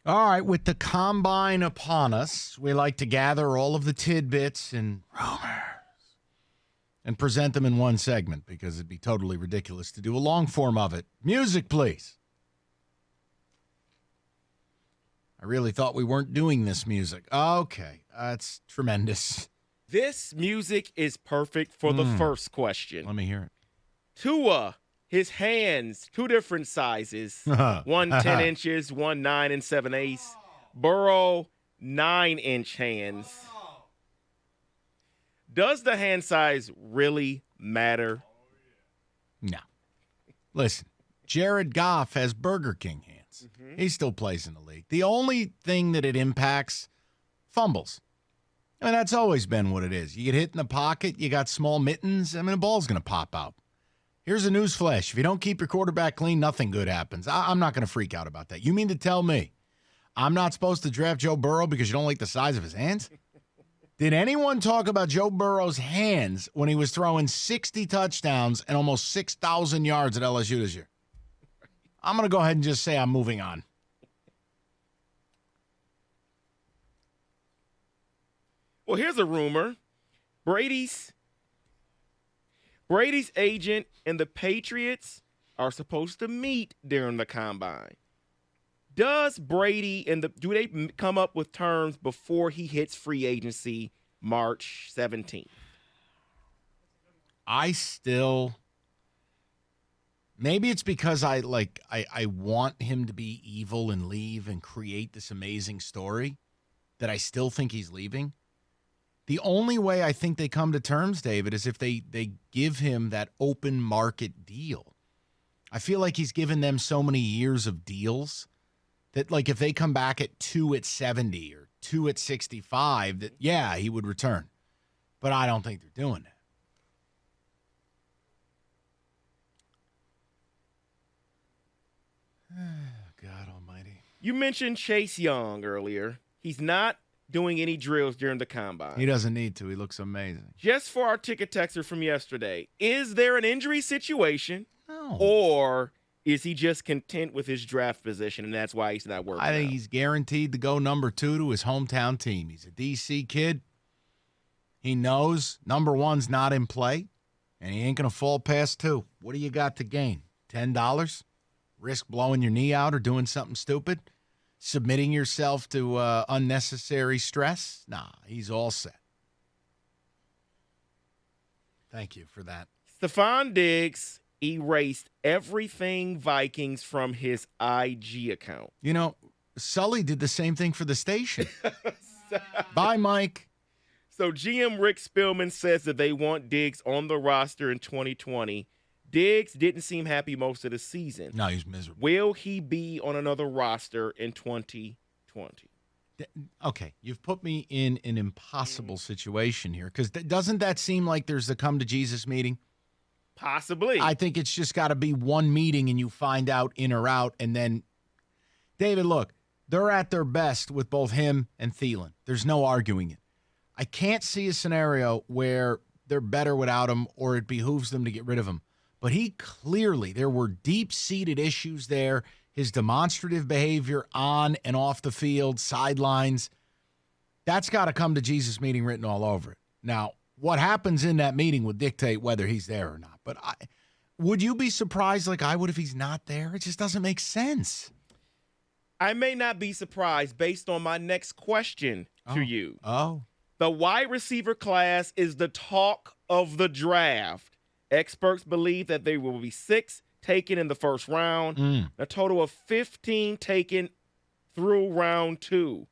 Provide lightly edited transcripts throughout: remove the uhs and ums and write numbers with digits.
All right, with the combine upon us, we like to gather all of the tidbits and rumors and present them in one segment because it'd be totally ridiculous to do a long form of it. Music, please. I really thought we weren't doing this music. Okay, that's tremendous. This music is perfect for the first question. Let me hear it. Tua, his hands, two different sizes. One 10 inches, one 9 7/8. Burrow, 9-inch hands. Does the hand size really matter? No. Listen, Jared Goff has Burger King hands. He still plays in the league. The only thing that it impacts, fumbles. I mean, that's always been what it is. You get hit in the pocket, you got small mittens, I mean, the ball's going to pop out. Here's a news flash. If you don't keep your quarterback clean, nothing good happens. I'm not going to freak out about that. You mean to tell me I'm not supposed to draft Joe Burrow because you don't like the size of his hands? Did anyone talk about Joe Burrow's hands when he was throwing 60 touchdowns and almost 6,000 yards at LSU this year? I'm going to go ahead and just say I'm moving on. Well, here's a rumor. Brady's agent and the Patriots are supposed to meet during the combine. Does Brady do they come up with terms before he hits free agency March 17th? Maybe it's because I want him to be evil and leave and create this amazing story that I still think he's leaving. The only way I think they come to terms, David, is if they give him that open market deal. I feel like he's given them so many years of deals that, like, if they come back at 2 at 70 or 2 at 65, that, yeah, he would return. But I don't think they're doing that. God almighty. You mentioned Chase Young earlier. He's not doing any drills during the combine. He doesn't need to. He looks amazing. Just for our ticket texter from yesterday, is there an injury situation? No. Or is he just content with his draft position and that's why he's not working I think out? he's guaranteed to go number 2 to his hometown team. He's a D.C. kid. He knows number 1's not in play, and he ain't going to fall past 2. What do you got to gain? $10? Risk blowing your knee out or doing something stupid? Submitting yourself to unnecessary stress? Nah, he's all set. Thank you for that. Stefon Diggs erased everything Vikings from his IG account. You know, Sully did the same thing for the station. Bye, Mike. So GM Rick Spielman says that they want Diggs on the roster in 2020. Diggs didn't seem happy most of the season. No, he's miserable. Will he be on another roster in 2020? Okay, you've put me in an impossible situation here because doesn't that seem like there's a come to Jesus meeting? Possibly. I think it's just got to be one meeting and you find out in or out. And then, David, look, they're at their best with both him and Thielen. There's no arguing it. I can't see a scenario where they're better without him or it behooves them to get rid of him. But there were deep-seated issues there. His demonstrative behavior on and off the field, sidelines, that's got to come to Jesus meeting written all over it. Now, what happens in that meeting would dictate whether he's there or not. But would you be surprised like I would if he's not there? It just doesn't make sense. I may not be surprised based on my next question to you. Oh. The wide receiver class is the talk of the draft. Experts believe that there will be 6 taken in the first round, a total of 15 taken through round 2.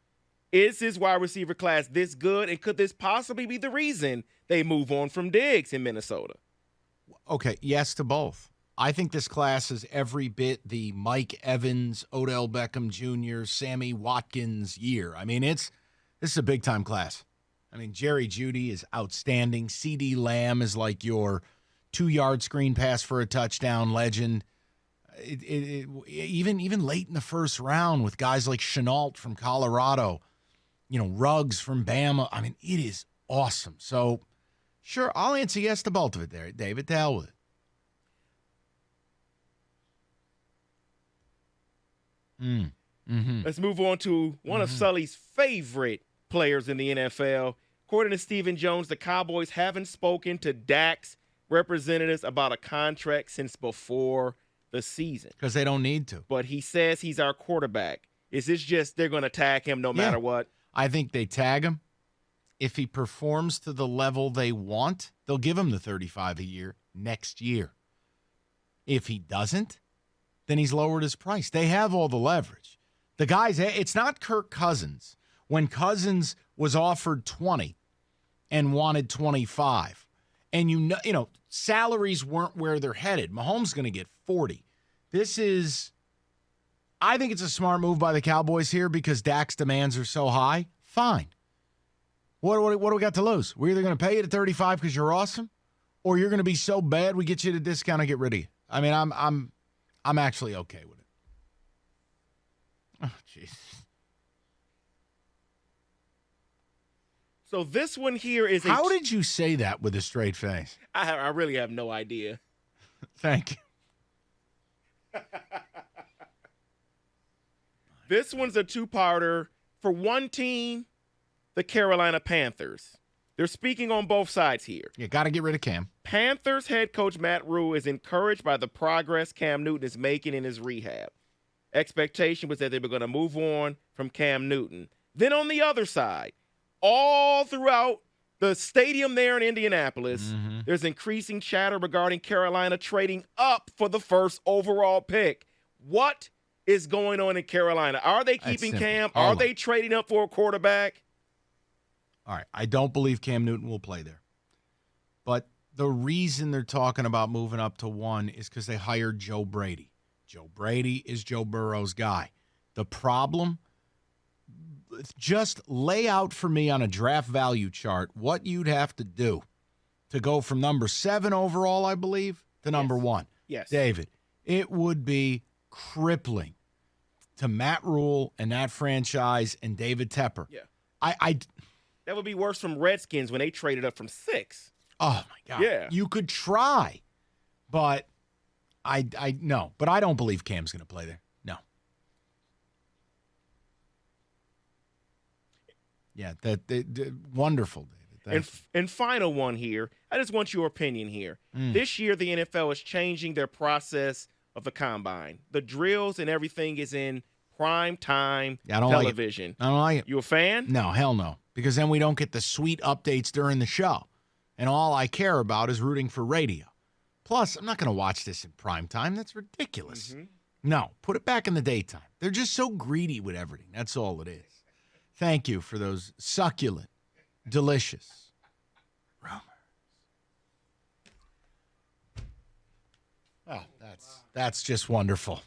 Is this wide receiver class this good, and could this possibly be the reason they move on from Diggs in Minnesota? Okay, yes to both. I think this class is every bit the Mike Evans, Odell Beckham Jr., Sammy Watkins year. I mean, this is a big-time class. I mean, Jerry Jeudy is outstanding. CeeDee Lamb is like your 2-yard screen pass for a touchdown legend. Even late in the first round with guys like Chenault from Colorado, Ruggs from Bama. I mean, it is awesome. So, sure, I'll answer yes to both of it there, David. To hell with it. Let's move on to one of Sully's favorite players in the NFL. According to Stephen Jones, the Cowboys haven't spoken to Dak's representatives about a contract since before the season. Because they don't need to. But he says he's our quarterback. Is this just they're going to tag him no matter what? I think they tag him. If he performs to the level they want, they'll give him the $35 a year next year. If he doesn't, then he's lowered his price. They have all the leverage. The guys, it's not Kirk Cousins. When Cousins was offered 20 and wanted 25, and you know, salaries weren't where they're headed. Mahomes going to get 40. I think it's a smart move by the Cowboys here because Dak's demands are so high. Fine. What do we got to lose? We're either going to pay you to 35 because you're awesome, or you're going to be so bad we get you to discount and get rid of you. I mean, I'm actually okay with it. Oh, jeez. So this one here is How did you say that with a straight face? I really have no idea. Thank you. This one's a two-parter. For one team, the Carolina Panthers. They're speaking on both sides here. You got to get rid of Cam. Panthers head coach Matt Rule is encouraged by the progress Cam Newton is making in his rehab. Expectation was that they were going to move on from Cam Newton. Then on the other side, all throughout the stadium there in Indianapolis, there's increasing chatter regarding Carolina trading up for the first overall pick. What is going on in Carolina? Are they keeping Cam? Are they trading up for a quarterback? All right, I don't believe Cam Newton will play there. But the reason they're talking about moving up to 1 is because they hired Joe Brady. Joe Brady is Joe Burrow's guy. The problem, just lay out for me on a draft value chart what you'd have to do to go from number 7 overall, I believe, to number 1. Yes. David, it would be crippling to Matt Rule and that franchise and David Tepper. Yeah. That would be worse from Redskins when they traded up from 6. Oh, my God. Yeah. You could try, but no. But I don't believe Cam's going to play there. No. Yeah, wonderful, David. And final one here. I just want your opinion here. This year, the NFL is changing their process of the combine. The drills and everything is in prime time television. I don't like it. You a fan? No, hell no. Because then we don't get the sweet updates during the show. And all I care about is rooting for radio. Plus, I'm not going to watch this in prime time. That's ridiculous. No, put it back in the daytime. They're just so greedy with everything. That's all it is. Thank you for those succulent, delicious rumors. Oh, that's just wonderful.